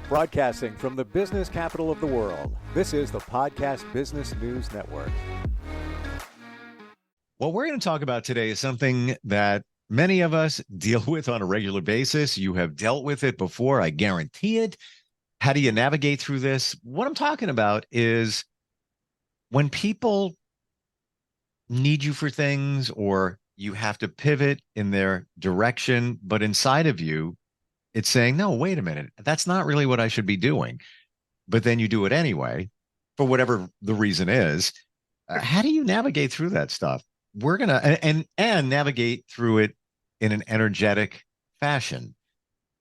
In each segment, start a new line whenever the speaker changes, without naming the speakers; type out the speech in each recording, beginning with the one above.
Broadcasting from the business capital of the world, this is the Podcast Business News Network.
What we're going to talk about today is something that many of us deal with on a regular basis. You have dealt with it before, I guarantee it. How do you navigate through this? What I'm talking about is when people need you for things or you have to pivot in their direction, but inside of you, it's saying, no, wait a minute, that's not really what I should be doing. But then you do it anyway, for whatever the reason is. How do you navigate through that stuff? We're going to and navigate through it in an energetic fashion.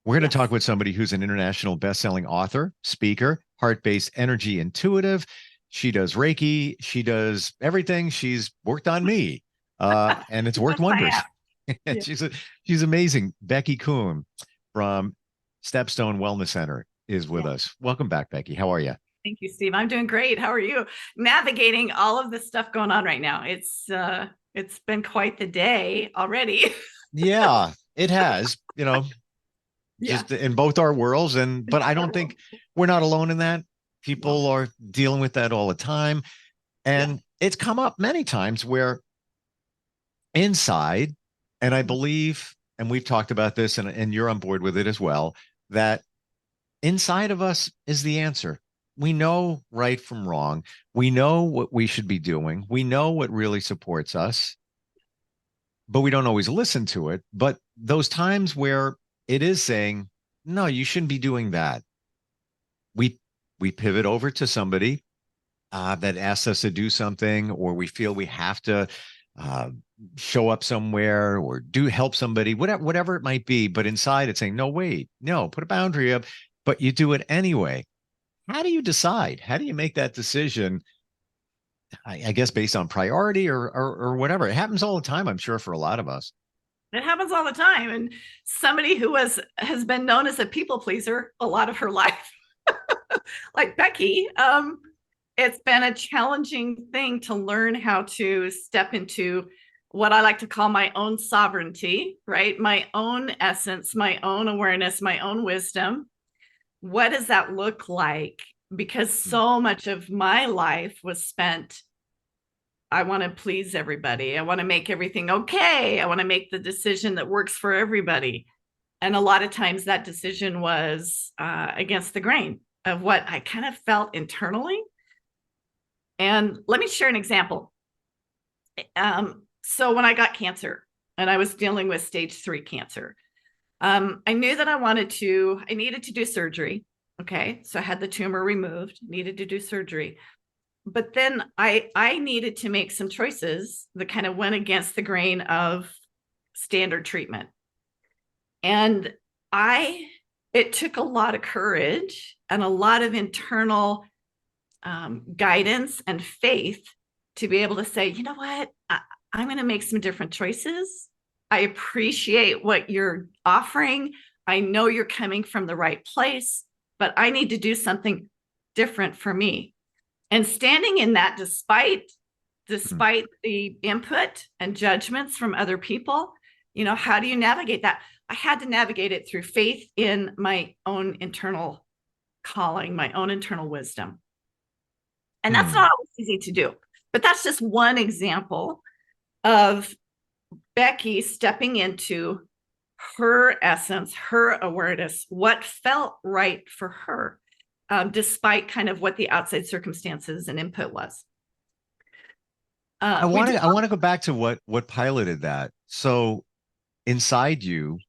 We're going to talk with somebody who's an international best-selling author, speaker, heart-based energy intuitive. She does Reiki. She does everything. She's worked on me, and it's worked wonders. Yeah. She's amazing. Becki Koon from Stepstone Wellness Center is with us. Welcome back, Becki. How are you?
Thank you, Steve. I'm doing great. How are you? Navigating all of the stuff going on right now. It's been quite the day already.
Yeah, it has, just in both our worlds. But I don't think we're not alone in that. People are dealing with that all the time. And it's come up many times where inside, and I believe, and we've talked about this, and you're on board with it as well, that inside of us is the answer. We know right from wrong. We know what we should be doing. We know what really supports us, but we don't always listen to it. But those times where it is saying, no, you shouldn't be doing that, we pivot over to somebody that asks us to do something, or we feel we have to show up somewhere or help somebody, whatever it might be. But inside it's saying, no, wait, no, put a boundary up, but you do it anyway. How do you decide? How do you make that decision? I guess based on priority or whatever. It happens all the time, I'm sure, for a lot of us.
It happens all the time. And somebody who has been known as a people pleaser a lot of her life, like Becki, it's been a challenging thing to learn how to step into what I like to call my own sovereignty, right? My own essence, my own awareness, my own wisdom. What does that look like? Because so much of my life was spent, I want to please everybody. I want to make everything okay. I want to make the decision that works for everybody. And a lot of times that decision was against the grain of what I kind of felt internally. And let me share an example. So when I got cancer and I was dealing with stage 3 cancer, I knew that I needed to do surgery. Okay. So I had the tumor removed, needed to do surgery. But then I needed to make some choices that kind of went against the grain of standard treatment. And it took a lot of courage and a lot of internal guidance and faith to be able to say, you know what, I'm going to make some different choices. I appreciate what you're offering. I know you're coming from the right place, but I need to do something different for me. And standing in that, despite the input and judgments from other people, how do you navigate that? I had to navigate it through faith in my own internal calling, my own internal wisdom. And that's not always easy to do, but that's just one example of Becki stepping into her essence, her awareness, what felt right for her, despite kind of what the outside circumstances and input was.
I want to go back to what piloted that. So inside you,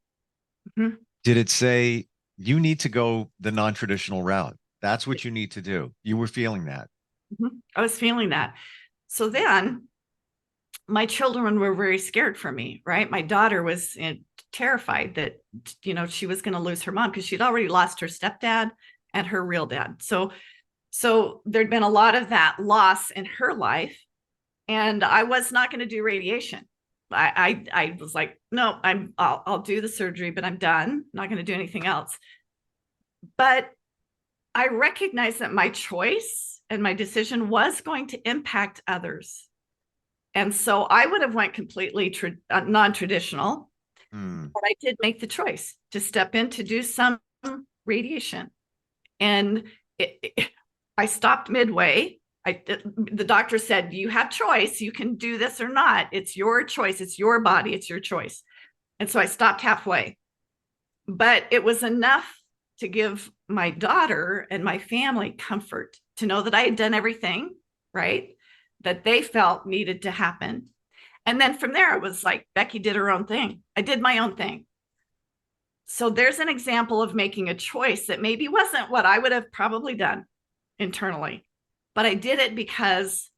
did it say you need to go the non-traditional route? That's what you need to do. You were feeling that.
I was feeling that. So then my children were very scared for me, right? My daughter was terrified that, she was going to lose her mom because she'd already lost her stepdad and her real dad. So there'd been a lot of that loss in her life, and I was not going to do radiation. I was like, no, I'll do the surgery, but I'm done. I'm not going to do anything else. But I recognized that my choice and my decision was going to impact others. And so I would have went completely non-traditional, but I did make the choice to step in to do some radiation. And I stopped midway. The doctor said, you have choice. You can do this or not. It's your choice. It's your body. It's your choice. And so I stopped halfway. But it was enough to give my daughter and my family comfort to know that I had done everything, right, that they felt needed to happen. And then from there, it was like Becki did her own thing. I did my own thing. So there's an example of making a choice that maybe wasn't what I would have probably done internally, but I did it because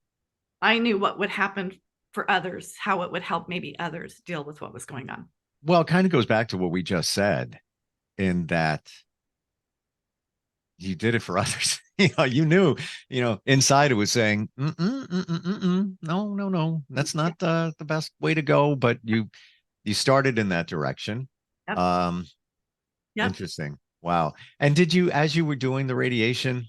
I knew what would happen for others, how it would help maybe others deal with what was going on.
Well, it kind of goes back to what we just said, in that you did it for others. You knew, inside it was saying, no, that's not the best way to go. But you started in that direction.
Yep. Yep.
Interesting. Wow. And did you, as you were doing the radiation,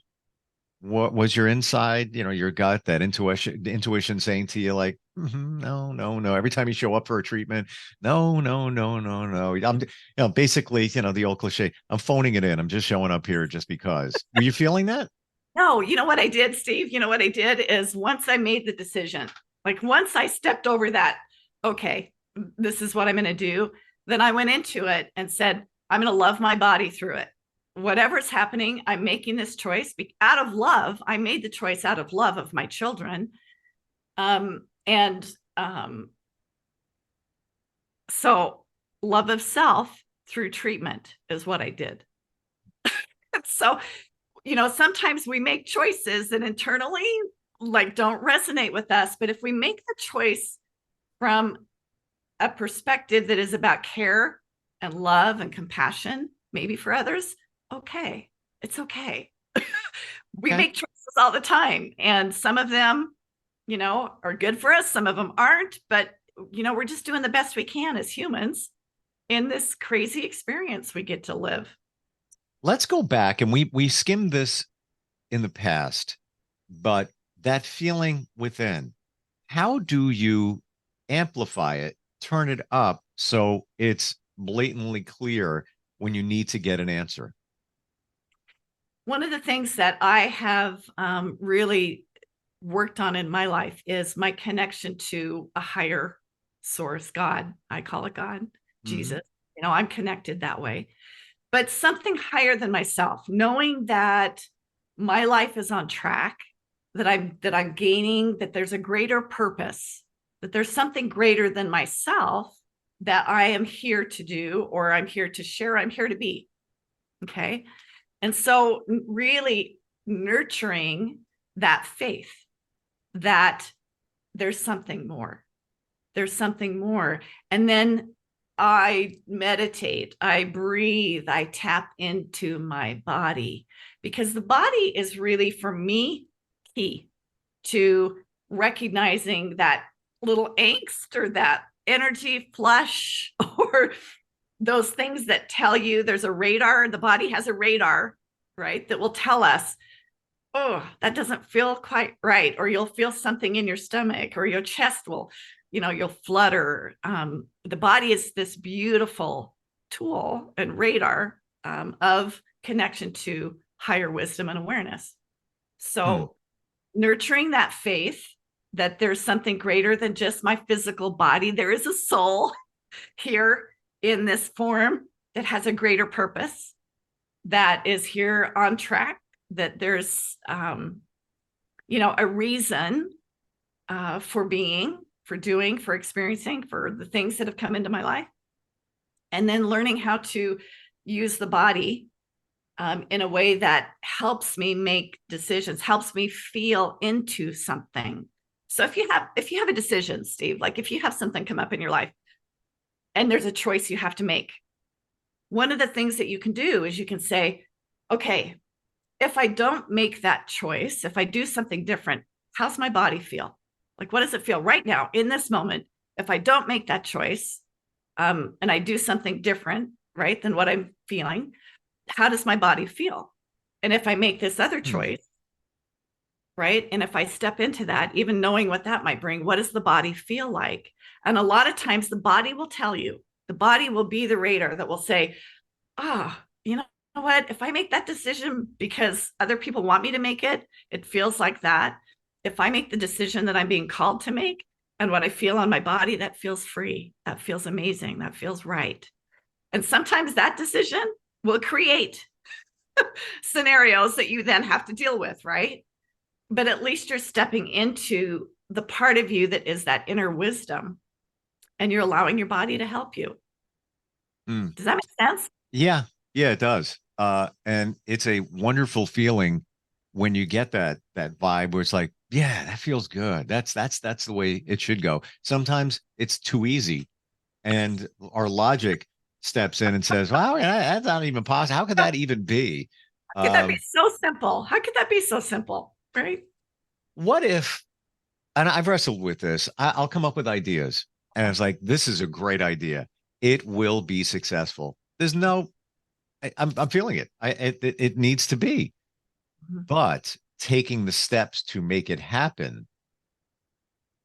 what was your inside, your gut, that intuition saying to you, like, no, every time you show up for a treatment, no. I'm, basically, the old cliche, I'm phoning it in. I'm just showing up here just because. Were you feeling that?
No, you know what I did, Steve? You know what I did is, once I made the decision, like once I stepped over that, okay, this is what I'm going to do, then I went into it and said, I'm going to love my body through it. Whatever's happening, I'm making this choice out of love. I made the choice out of love of my children. So love of self through treatment is what I did. So, sometimes we make choices that internally like don't resonate with us. But if we make the choice from a perspective that is about care and love and compassion, maybe for others, okay, it's okay. We make choices all the time, and some of them, are good for us. Some of them aren't, but we're just doing the best we can as humans in this crazy experience we get to live.
Let's go back, and we skimmed this in the past, but that feeling within, how do you amplify it, turn it up so it's blatantly clear when you need to get an answer?
One of the things that I have really worked on in my life is my connection to a higher source, God. I call it God, Jesus. I'm connected that way. But something higher than myself, knowing that my life is on track, that I'm gaining, that there's a greater purpose, that there's something greater than myself that I am here to do, or I'm here to share, I'm here to be. Okay. And so really nurturing that faith that there's something more. There's something more. And then I meditate, I breathe, I tap into my body, because the body is really, for me, key to recognizing that little angst or that energy flush or those things that tell you there's a radar. The body has a radar, right, that will tell us, oh, that doesn't feel quite right. Or you'll feel something in your stomach, or your chest will, you'll flutter. The body is this beautiful tool and radar of connection to higher wisdom and awareness. So nurturing that faith that there's something greater than just my physical body. There is a soul here in this form that has a greater purpose, that is here on track, that there's, a reason for being, for doing, for experiencing, for the things that have come into my life. And then learning how to use the body in a way that helps me make decisions, helps me feel into something. So if you have a decision, Steve, like if you have something come up in your life and there's a choice you have to make, one of the things that you can do is you can say, okay, if I don't make that choice, if I do something different, how's my body feel? Like, what does it feel right now in this moment? If I don't make that choice and I do something different, right, than what I'm feeling, how does my body feel? And if I make this other choice, right, and if I step into that, even knowing what that might bring, what does the body feel like? And a lot of times the body will tell you, the body will be the radar that will say, know what? If I make that decision because other people want me to make it, it feels like that. If I make the decision that I'm being called to make and what I feel on my body, that feels free. That feels amazing. That feels right. And sometimes that decision will create scenarios that you then have to deal with, right? But at least you're stepping into the part of you that is that inner wisdom and you're allowing your body to help you.
Mm.
Does that make sense?
Yeah, yeah, it does. And it's a wonderful feeling when you get that vibe where it's like, yeah, that feels good. That's the way it should go. Sometimes it's too easy, and our logic steps in and says, "Well, that's not even possible. How could that even be?"
How could that be
Um,
so simple? How could that be so simple? Right?
what if? And I've wrestled with this. I'll come up with ideas, and it's like, this is a great idea. It will be successful. There's no I'm feeling it. It needs to be,
Mhm.
but taking the steps to make it happen,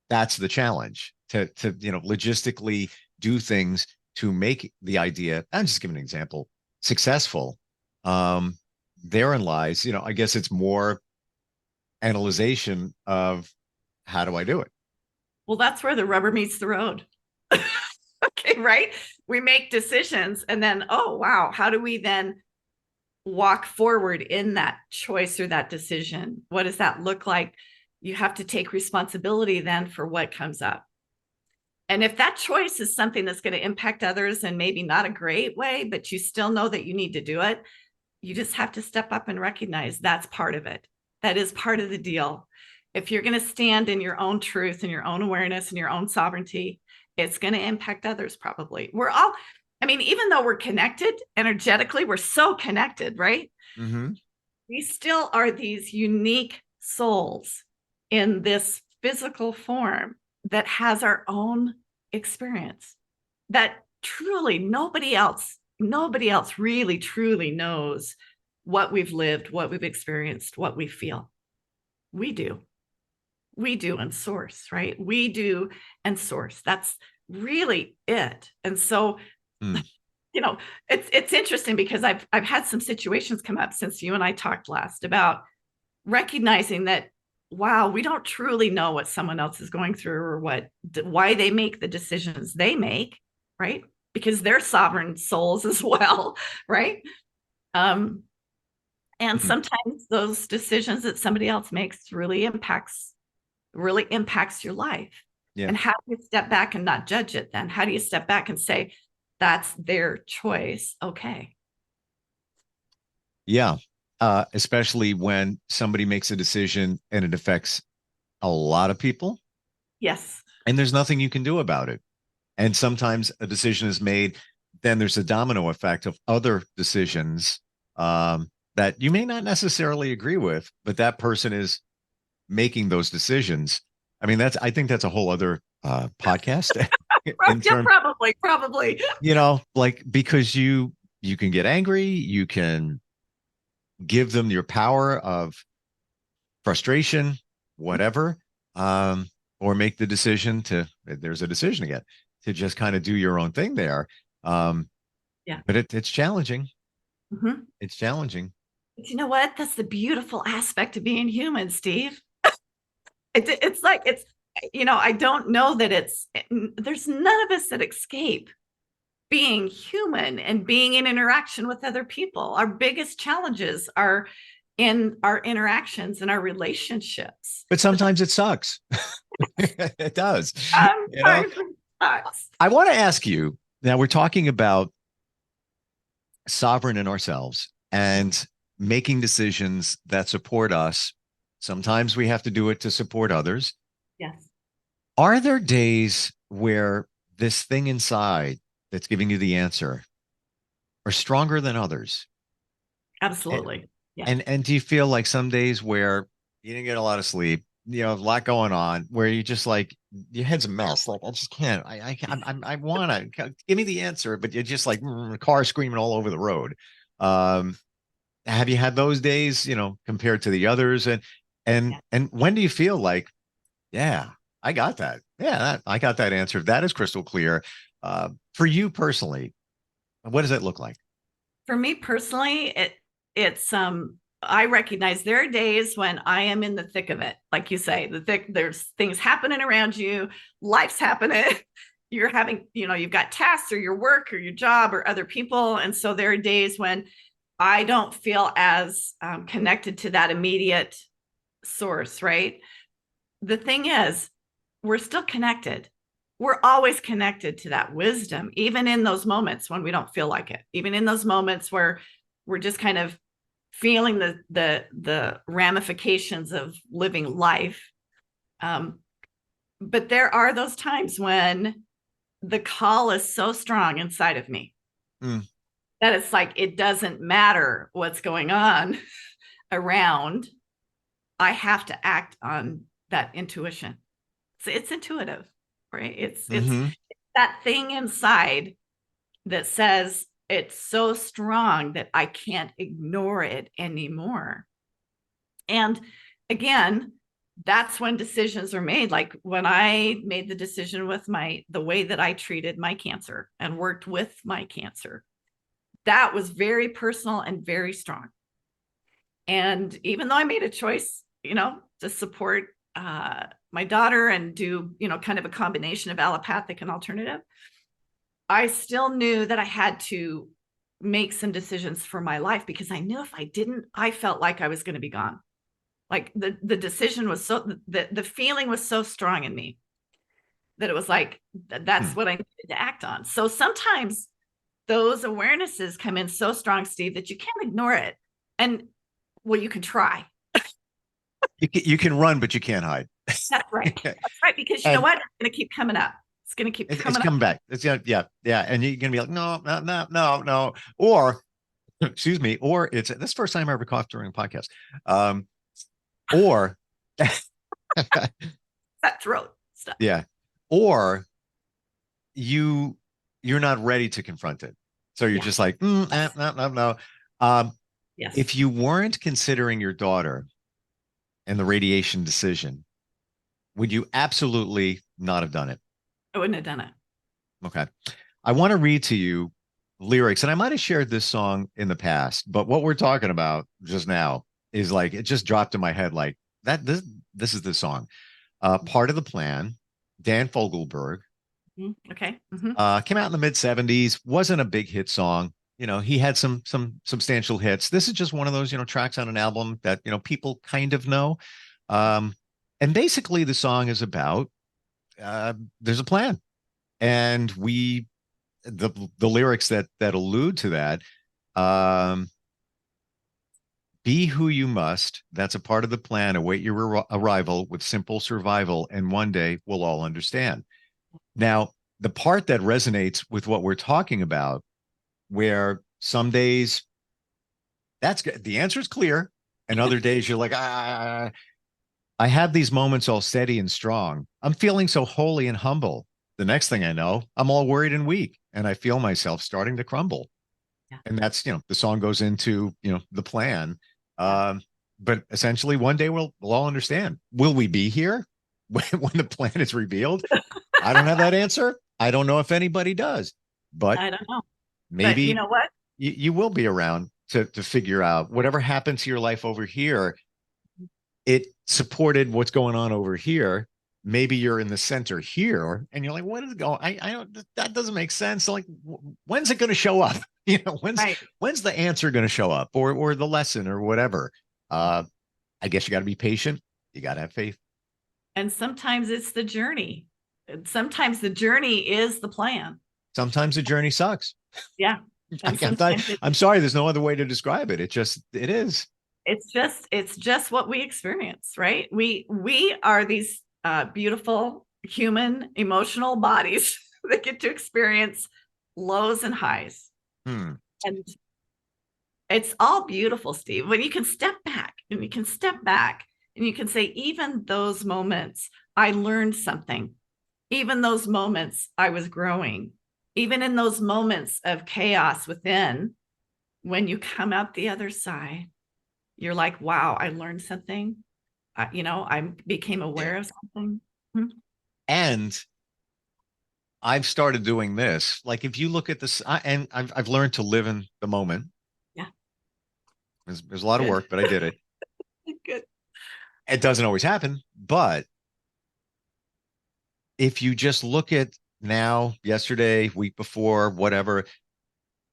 that's the challenge. To logistically do things to make the idea. I'm just giving an example. Successful. Um, Therein lies, I guess it's more analyzation of how do I do it.
Well, that's where the rubber meets the road. Okay, right? We make decisions and then, oh, wow, how do we then walk forward in that choice or that decision? What does that look like? You have to take responsibility then for what comes up. And if that choice is something that's going to impact others and maybe not a great way, but you still know that you need to do it, you just have to step up and recognize that's part of it. That is part of the deal. If you're going to stand in your own truth and your own awareness and your own sovereignty, it's going to impact others probably. We're all, I mean, even though we're connected energetically, we're so connected, right?
Mm-hmm.
We still are these unique souls in this physical form that has our own experience that truly nobody else really truly knows what we've lived, what we've experienced, what we feel. We do. We do and source, right? We do and source. That's really it. And so,
Mm.
it's interesting because I've had some situations come up since you and I talked last about recognizing that, wow, we don't truly know what someone else is going through or why they make the decisions they make, right? Because they're sovereign souls as well, right? um and
Mm.
sometimes those decisions that somebody else makes really impacts your life.
Yeah.
And how do you step back and not judge it then? How do you step back and say that's their choice? Okay.
Yeah. Especially when somebody makes a decision and it affects a lot of people,
Yes.
and there's nothing you can do about it. And sometimes a decision is made, then there's a domino effect of other decisions that you may not necessarily agree with, but that person is making those decisions. I mean, I think that's a whole other podcast in
Yeah,
terms,
probably.
like, because you can get angry, you can give them your power of frustration, whatever, um, or make the decision there's a decision again, to just kind of do your own thing there. Um,
Yeah.
but it's challenging.
Mhm.
It's challenging.
But you know what? That's the beautiful aspect of being human, Steve. It's like I don't know that there's none of us that escape being human and being in interaction with other people. Our biggest challenges are in our interactions and our relationships.
But sometimes it sucks. It does. You know,
Sometimes it sucks.
I want to ask you now, we're talking about sovereign in ourselves and making decisions that support us. Sometimes we have to do it to support others.
Yes,
Are there days where this thing inside that's giving you the answer are stronger than others? And
absolutely. Yeah.
and do you feel like some days where you didn't get a lot of sleep, a lot going on, where you just like your head's a mess? Like, I just can't. I want to give me the answer, but you're just like car screaming all over the road. Um, have you had those days, compared to the others? And
Yeah.
and when do you feel like, yeah, I got that. Yeah, I got that answer. That is crystal clear. For you personally, what does that look like?
For me personally, it's I recognize there are days when I am in the thick of it. Like you say, there's things happening around you, life's happening. You're having, you've got tasks or your work or your job or other people. And so there are days when I don't feel as connected to that immediate source, right? The thing is, we're still connected. We're always connected to that wisdom, even in those moments when we don't feel like it, even in those moments where we're just kind of feeling the ramifications of living life. But there are those times when the call is so strong inside of me that it's like, it doesn't matter what's going on around. I have to act on that intuition. So it's intuitive, right? It's that thing inside that says it's so strong that I can't ignore it anymore. And again, that's when decisions are made. Like when I made the decision with the way that I treated my cancer and worked with my cancer, that was very personal and very strong. And even though I made a choice, to support my daughter and do, kind of a combination of allopathic and alternative, I still knew that I had to make some decisions for my life, because I knew if I didn't, I felt like I was going to be gone. Like the decision was the feeling was so strong in me that it was like, that's what I needed to act on. So sometimes those awarenesses come in so strong, Steve, that you can't ignore it. And well, you can try.
You can run, but you can't hide.
That's right. That's right. Because you know what? It's going to keep coming up. It's going to keep coming
it's coming back. It's yeah. And you're going to be like, no. Or, excuse me, or this is the first time I ever coughed during a podcast. Or
that throat stuff.
Yeah. Or you're not ready to confront it. So you're just like, no.
Yes.
If you weren't considering your daughter and the radiation decision, would you absolutely not have done it?
I wouldn't have done it.
Okay. I want to read to you lyrics, and I might have shared this song in the past, but what we're talking about just now is like, it just dropped in my head like that. This is the song. Part of the Plan, Dan Fogelberg.
Okay.
Came out in the mid-70s, wasn't a big hit song. He had some substantial hits. This is just one of those, tracks on an album that, people kind of know. And basically the song is about there's a plan. And the lyrics that allude to that, be who you must. That's a part of the plan. Await your arrival with simple survival. And one day we'll all understand. Now, the part that resonates with what we're talking about, where some days that's good, the answer is clear, and other days you're like, I have these moments all steady and strong. I'm feeling so holy and humble. The next thing I know, I'm all worried and weak, and I feel myself starting to crumble.
Yeah.
And that's, the song goes into, the plan. But essentially one day we'll all understand. Will we be here when the plan is revealed? I don't have that answer. I don't know if anybody does, but
I don't know.
Maybe
but you know what?
You will be around to figure out whatever happened to your life over here. It supported what's going on over here. Maybe you're in the center here, and you're like, "What is going? I don't. That doesn't make sense. Like, when's it going to show up? When's the answer going to show up, or the lesson, or whatever? I guess you got to be patient. You got to have faith.
And sometimes it's the journey. Sometimes the journey is the plan.
Sometimes the journey sucks.
Yeah.
I'm sorry. There's no other way to describe it. It is.
It's just what we experience, right? We are these beautiful human emotional bodies that get to experience lows and highs. And it's all beautiful, Steve. When you can step back and you can say, even those moments, I learned something. Even those moments, I was growing. Even in those moments of chaos within, when you come out the other side, you're like, wow, I learned something. I became aware of something.
And I've started doing this. Like, if you look at this, and I've learned to live in the moment, There's a lot of
Good.
work, but I did it.
Good.
It doesn't always happen, but if you just look at now, yesterday, week before, whatever,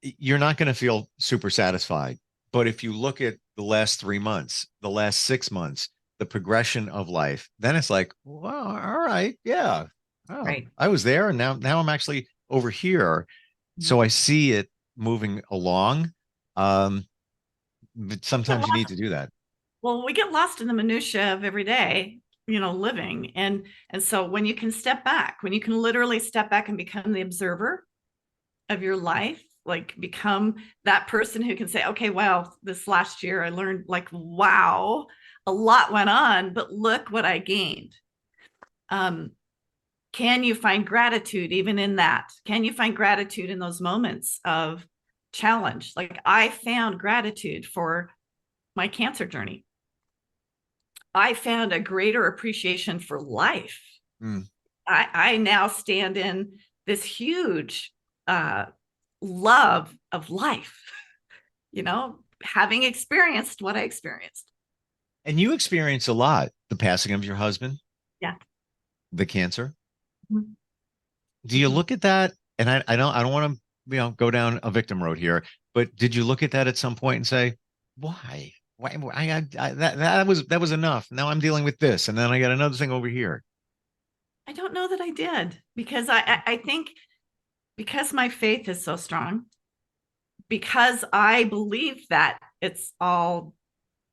you're not going to feel super satisfied. But if you look at the last 3 months, the last 6 months, the progression of life, then it's like, well, all right, yeah. Oh,
Right.
I was there and now I'm actually over here.
Mhm.
So I see it moving along. Um, but
We get
sometimes you need
lost.
to do that.
Well, we get lost in the minutia of every day, living. And so when you can step back, when you can literally step back and become the observer of your life, like become that person who can say, okay, wow, this last year I learned, like, wow, a lot went on, but look what I gained. Can you find gratitude even in that? Can you find gratitude in those moments of challenge? Like, I found gratitude for my cancer journey. I found a greater appreciation for life.
Mm.
I now stand in this huge uh, love of life, having experienced what I experienced.
And you experience a lot, the passing of your husband,
Yeah.
the cancer.
Mhm.
Do you look at that? And I don't want to, go down a victim road here, but did you look at that at some point and say, why? Why that was enough. Now I'm dealing with this, and then I got another thing over here.
I don't know that I did, because I think, because my faith is so strong, because I believe that it's all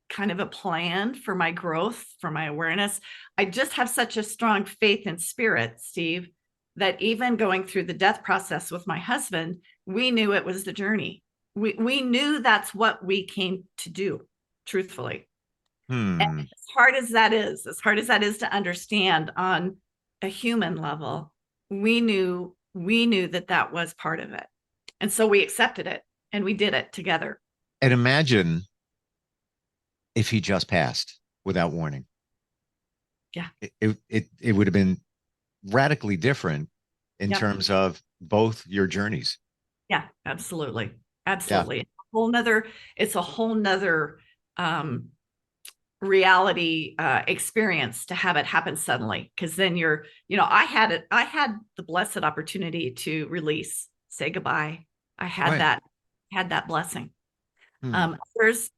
kind of a plan for my growth, for my awareness. I just have such a strong faith and spirit, Steve, that even going through the death process with my husband, we knew it was the journey. We knew that's what we came to do, truthfully. And
Hmm.
as hard as that is to understand on a human level, we knew that that was part of it. And so we accepted it and we did it together.
And imagine if he just passed without warning.
Yeah.
It would have been radically different in
Yep.
terms of both your journeys.
Yeah, absolutely.
Yeah.
Absolutely. It's a whole nother um, reality experience to have it happen suddenly. Cause then I had the blessed opportunity to release, say goodbye. I
Right.
had that blessing.
Hmm.
Others,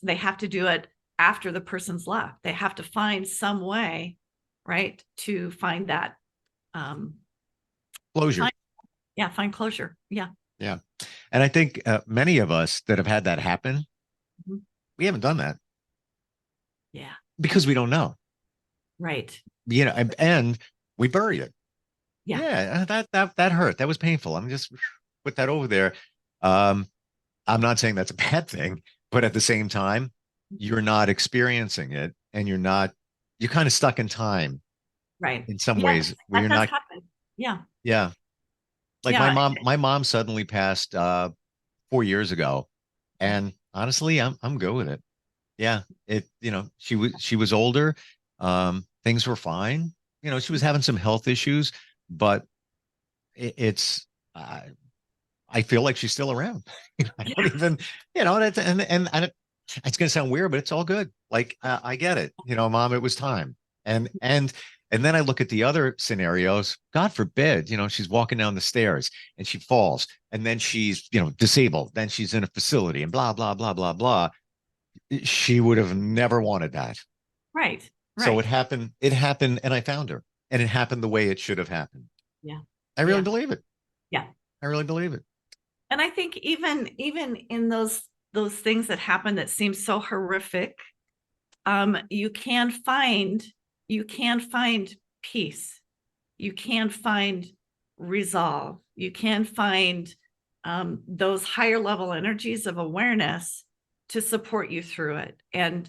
they have to do it after the person's left. They have to find some way, right, to find that, um,
Closure.
find, yeah, find closure. Yeah.
Yeah. And I think many of us that have had that happen,
Mhm.
we haven't done that
Yeah.
because we don't know,
Right.
and we bury it.
Yeah.
Yeah, that hurt. That was painful. I'm just put that over there. Um, I'm not saying that's a bad thing, but at the same time, you're not experiencing it, and you're kind of stuck in time
Right.
in some
Yeah.
ways where
That
you're
does
not.
happen. Yeah.
Yeah, like my
Yeah.
mom. My mom suddenly passed 4 years ago, and honestly, I'm good with it. Yeah, she was older. Things were fine. She was having some health issues, but it's I feel like she's still around. I don't even, and it's going to sound weird, but it's all good. Like I get it. Mom, it was time. And then I look at the other scenarios. God forbid, she's walking down the stairs and she falls, and then she's disabled. Then she's in a facility and blah blah blah blah blah. She would have never wanted that.
Right.
So it
Right.
happened. It happened, and I found her, and it happened the way it should have happened.
Yeah.
I really
Yeah.
believe it.
Yeah.
I really believe it.
And I think even in those things that happen that seem so horrific, you can find peace. You can find resolve. You can find those higher level energies of awareness to support you through it. And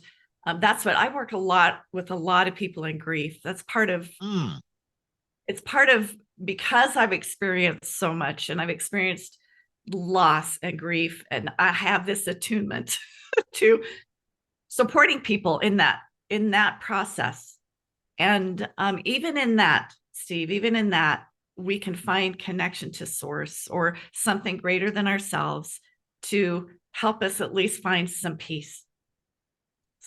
that's what I work a lot with, a lot of people in grief. That's part of
Mm.
it's part of because I've experienced so much and I've experienced loss and grief, and I have this attunement to supporting people in that process. And even in that, Steve, even in that, we can find connection to source or something greater than ourselves to help us at least find some peace.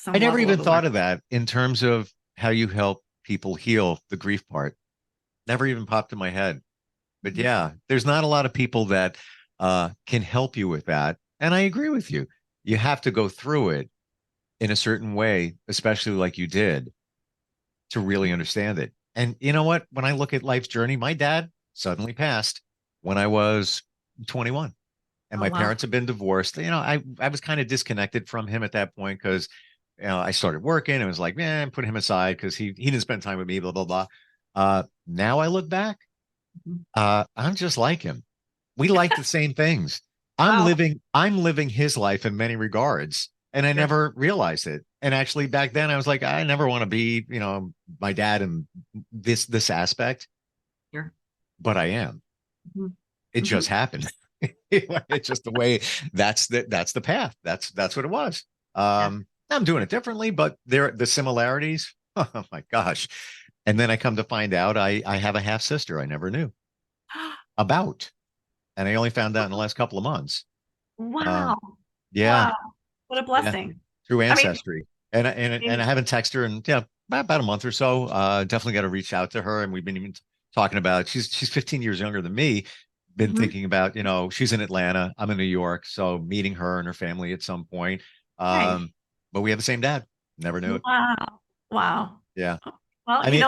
I never
level
even
the
thought
work.
of that in terms of how you help people heal the grief part. Never even popped in my head. But
Mhm.
yeah, there's not a lot of people that can help you with that. And I agree with you. You have to go through it in a certain way, especially like you did, to really understand it. And you know what? When I look at life's journey, my dad suddenly passed when I was 21, and
Oh,
my
wow.
parents had been divorced. I was kind of disconnected from him at that point because I started working. And it was like, man, put him aside because he didn't spend time with me. Blah blah blah. Now I look back,
Mhm.
I'm just like him. We like the same things.
Wow.
I'm living his life in many regards, and I
Sure.
never realized it. And actually back then I was like, I never want to be, my dad in this aspect,
Sure.
but I am.
Mhm.
It just
Mhm.
happened. It's just the way that's the path. That's what it was.
Yeah.
I'm doing it differently, but the similarities. Oh my gosh. And then I come to find out I have a half sister I never knew about. And I only found out in the last couple of months.
Wow.
Um, yeah,
Wow. What a
yeah,
blessing.
through
I mean,
ancestry, and I haven't texted her in about a month or so. Definitely got to reach out to her, and we've been even talking about. She's 15 years younger than me. Been
mhm.
thinking about, she's in Atlanta, I'm in New York, so meeting her and her family at some point.
Right.
But we have the same dad. Never knew it.
Wow. Wow.
Yeah,
Well,
I mean,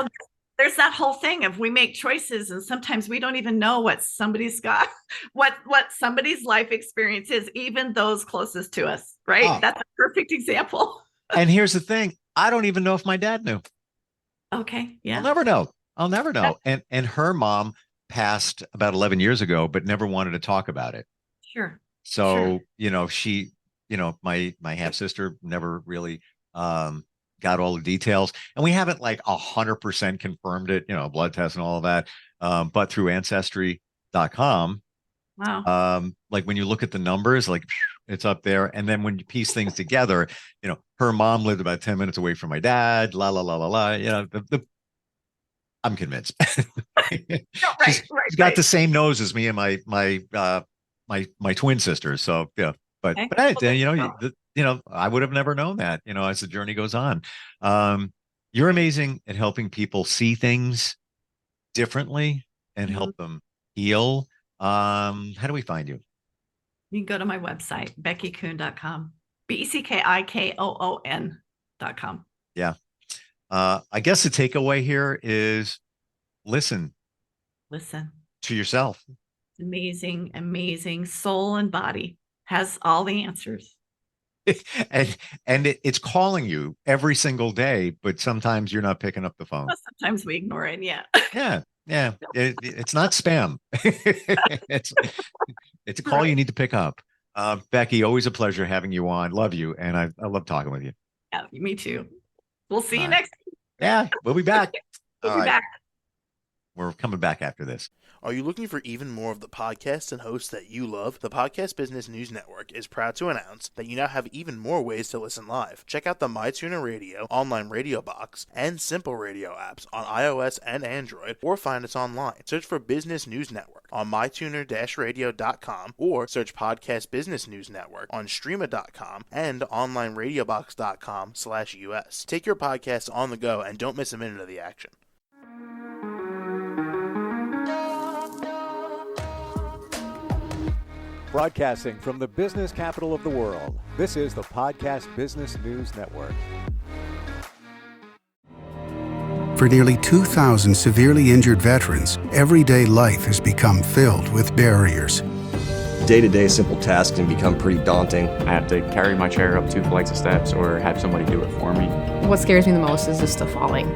there's that whole thing of we make choices and sometimes we don't even know what somebody's got, what somebody's life experience is, even those closest to us, right?
oh,
That's a perfect example.
and here's the thing: I don't even know if my dad knew.
Okay.
I'll
Yeah.
never know. I'll never
Yeah.
know. And her mom passed about 11 years ago, but never wanted to talk about it.
Sure. Sure.
So, she, my half sister never really got all the details. And we haven't like 100% confirmed it, blood tests and all of that. But through ancestry.com,
Wow.
like when you look at the numbers, like it's up there. And then when you piece things together, her mom lived about 10 minutes away from my dad, la la la la la. I'm convinced.
No,
she's
right. Right.
she's got
Right.
the same nose as me and my twin sister. So yeah, but
Okay.
hey,
Well,
then,
there you go.
I would have never known that, as the journey goes on. Um, you're
Right.
amazing at helping people see things differently and
Mhm.
help them heal. How do we find you?
You can go to my website, BeckiKoon.com. BeckiKoon.com.
Yeah. I guess the takeaway here is listen
Listen.
to yourself.
Amazing, amazing soul and body has all the answers.
and it's calling you every single day, but sometimes you're not picking up the phone.
Well, sometimes we ignore it. Yeah.
Yeah. It's not spam. it's a call you
Right.
need to pick up. Becki, always a pleasure having you on. Love you, and I love talking with you.
Yeah, me too. We'll see
All
you
right.
next.
Yeah, we'll be back.
We'll
All
be
right,
back.
we're coming back after this.
Are you looking for even more of the podcasts and hosts that you love? The Podcast Business News Network is proud to announce that you now have even more ways to listen live. Check out the MyTuner Radio, online radio box, and Simple Radio apps on iOS and Android, or find us online. Search for Business News Network on mytuner-radio.com, or search Podcast Business News Network on streama.com and onlineradiobox.com/US. Take your podcast on the go and don't miss a minute of the action.
Broadcasting from the business capital of the world, this is the Podcast Business News Network.
For nearly 2,000 severely injured veterans, everyday life has become filled with barriers.
Day-to-day simple tasks can become pretty daunting.
I have to carry my chair up 2 flights of steps or have somebody do it for me.
What scares me the most is just the falling.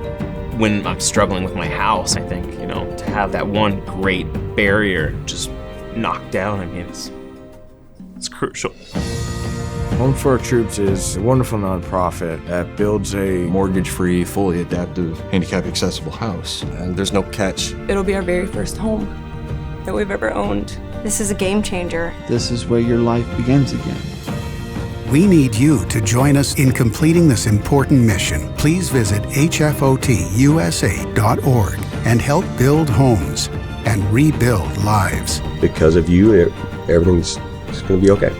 When I'm struggling with my house, I think, to have that one great barrier just knocked down, it's crucial.
Home for Our Troops is a wonderful nonprofit that builds a
Mortgage-free, fully adaptive, handicap-accessible house. And there's no catch.
It'll be our very first home that we've ever owned.
This is a game changer.
This is where your life begins again.
We need you to join us in completing this important mission. Please visit hfotusa.org and help build homes and rebuild lives.
Because of you, everything's going to be okay.